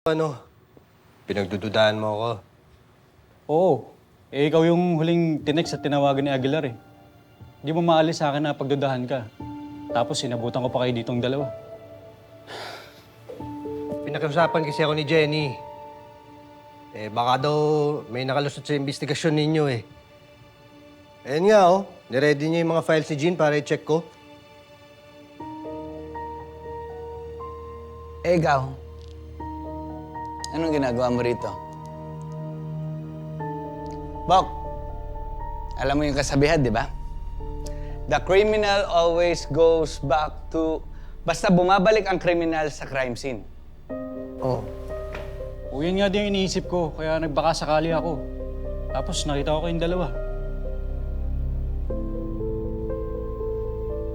Ano? Pinagdududahan mo ako. Oo. Ikaw yung huling tinext at tinawagan ni Aguilar eh. Hindi mo maalis sa akin na pagdudahan ka. Tapos sinabutan ko pa kayo ditong dalawa. Pinakiusapan kasi ako ni Jenny. Baka daw may nakalusot sa investigasyon ninyo eh. Ayan nga oh, niready niya yung mga files ni Jean para i-check ko. Ikaw, anong ginagawa mo rito? Bok, alam mo yung kasabihan, di ba? The criminal always goes back to... Basta bumabalik ang kriminal sa crime scene. Oh. O yun nga din yung iniisip ko, kaya nagbaka sakali ako. Tapos nakita ko kayong dalawa.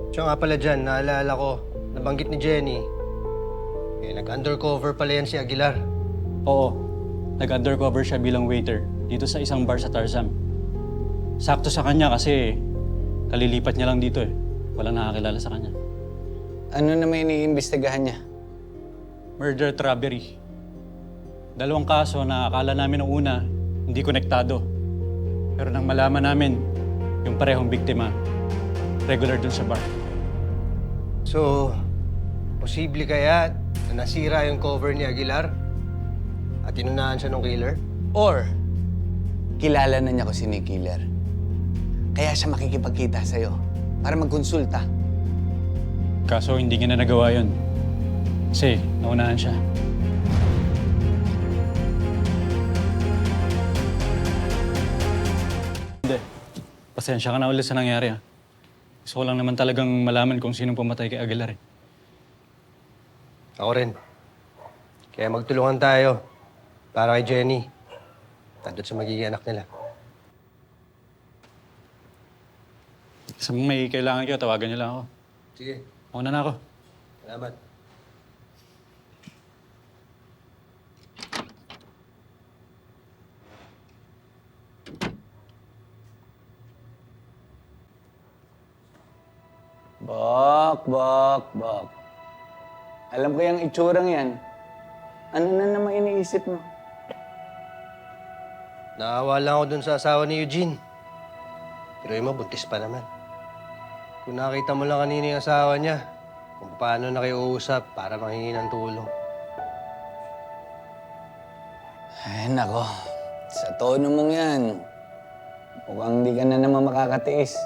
Siya nga pala dyan, naalala ko, nabanggit ni Jenny. Nag-undercover pala yan si Aguilar. Oo. Nag-undercover siya bilang waiter dito sa isang bar sa Tarzan. Sakto sa kanya kasi kalilipat niya lang dito eh. Walang nakakilala sa kanya. Ano na may iniimbestigahan niya? Murder robbery. 2 kaso na akala namin noong una hindi konektado. Pero nang malaman namin yung parehong biktima, regular dun sa bar. So, posible kaya na nasira yung cover ni Aguilar at inunahan siya ng killer? Or, kilala na niya kung sino yung killer. Kaya siya makikipagkita sa'yo para magkonsulta. Kaso hindi niya na nagawa yun. Kasi naunahan siya. Hindi. Pasensya ka na ulit sa nangyari ha. Gusto ko lang naman talagang malaman kung sinong pumatay kay Aguilar eh. Ako rin. Kaya magtulungan tayo para kay Jenny at doon sa magiging anak nila. Sa may kailangan kayo, tawagan niyo lang ako. Sige. Mauna na ako. Salamat. Bok. Alam ko yung itsurang yan. Ano na naman iniisip mo? Naawa lang ako dun sa asawa ni Eugene. Pero mo, buntis pa naman. Kung nakita mo lang kanina yung asawa niya, kung paano na kayo uusap para manghingi ng tulong. Ay, nako. Sa tono mong yan, mukhang hindi ka na naman makakatiis.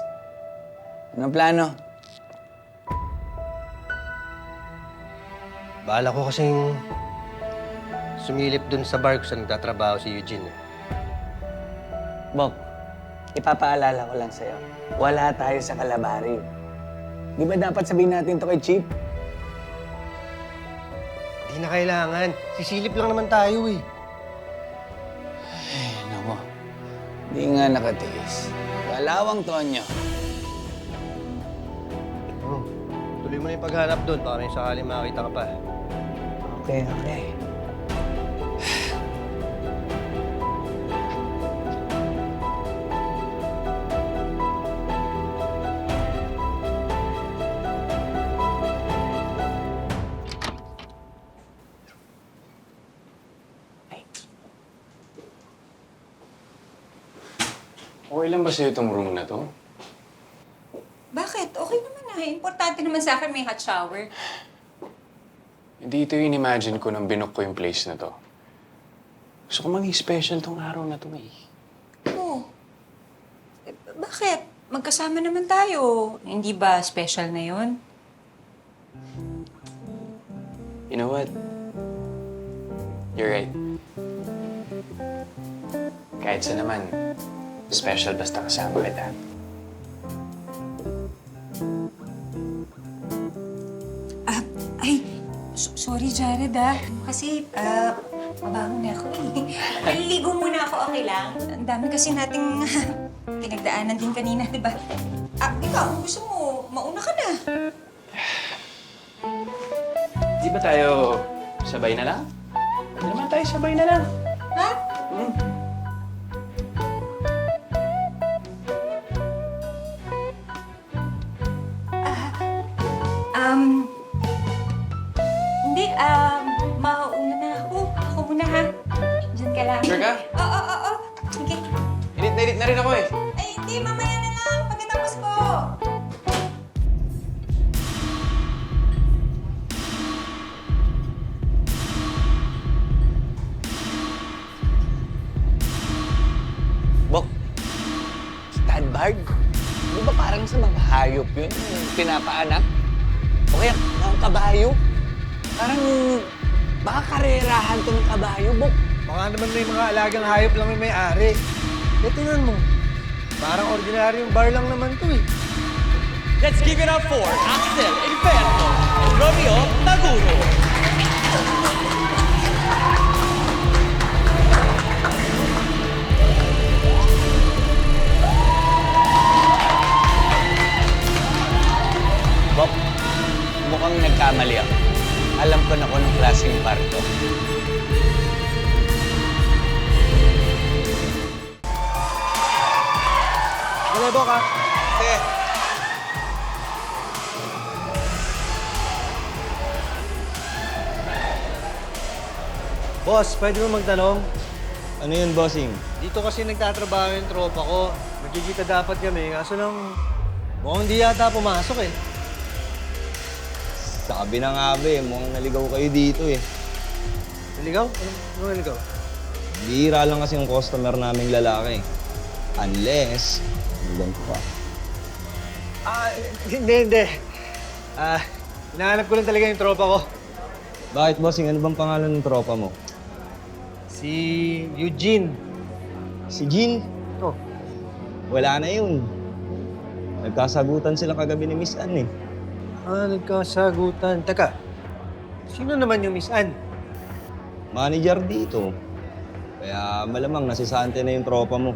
Anong plano? Bahala ko kasing sumilip dun sa bar kung saan nagtatrabaho si Eugene. Bok, ipapaalala ko lang sa'yo. Wala tayo sa kalabari. Di ba dapat sabihin natin to kay Chief? Di na kailangan. Sisilip lang naman tayo eh. Ay, nako. Di nga nakatiis. Galawang Tonyo. Tuloy mo na yung paghanap dun. Baka may sakaling makakita ka pa. Okay. Okay lang ba sa'yo itong room na to? Bakit? Okay naman ah. Importante naman sa akin may hot shower. Hindi ito yung in-imagine ko nang binook ko yung place na to. Gusto ko maging special tong araw na to eh. Oh. Bakit? Magkasama naman tayo. Hindi ba special na yon? You know what? You're right. Kahit sa naman, special basta kasama kita. Sorry Jared ah. Kasi, mabaho na ako eh. Naliligo muna ako, okay lang? Ang dami kasi nating pinagdaanan din kanina, di ba? Ikaw, kung gusto mo, mauna ka na. Di ba tayo sabay na lang? Di naman tayo sabay na lang. Ha? Hindi, mauna na ako. Ako na rin ako eh. Ay, hindi. Mamaya na lang. Pagkatapos ko. Bok, Stanbard? Di ba parang sa mga hayop yun? Yung pinapaanak? O kaya mga kabayo? Parang baka karerahan to ng kabayo, Bok. Baka naman may mga alagang hayop lang yung may-ari. Eh, tingnan mo. Parang ordinaryong bar lang naman to eh. Let's give it up for Axel Inferno and Romeo Taguro. Bok, mukhang nagkamali ako. Alam ko na kung anong klaseng bar to. Ano ba ka? Sige. Boss, pwede mo magtanong? Ano yun, bossing? Dito kasi nagtatrabaho yung tropa ko. Magkikita dapat kami, kaso lang mukhang hindi yata pumasok eh. Sabi na nga ba eh, mukhang naligaw kayo dito eh. Naligaw? Ano naligaw? Bihira lang kasi yung customer naming lalaki. Unless, ganito pa. Hindi. Hinahanap ko lang talaga yung tropa ko. Bakit, bossing? Ano bang pangalan ng tropa mo? Si Eugene. Si Jean? Oh, Wala na yun. Nagkasagutan sila kagabi ni Miss Ann eh. nagkasagutan. Teka, sino naman yung Miss Ann? Manager dito. Kaya malamang nasisante na yung tropa mo.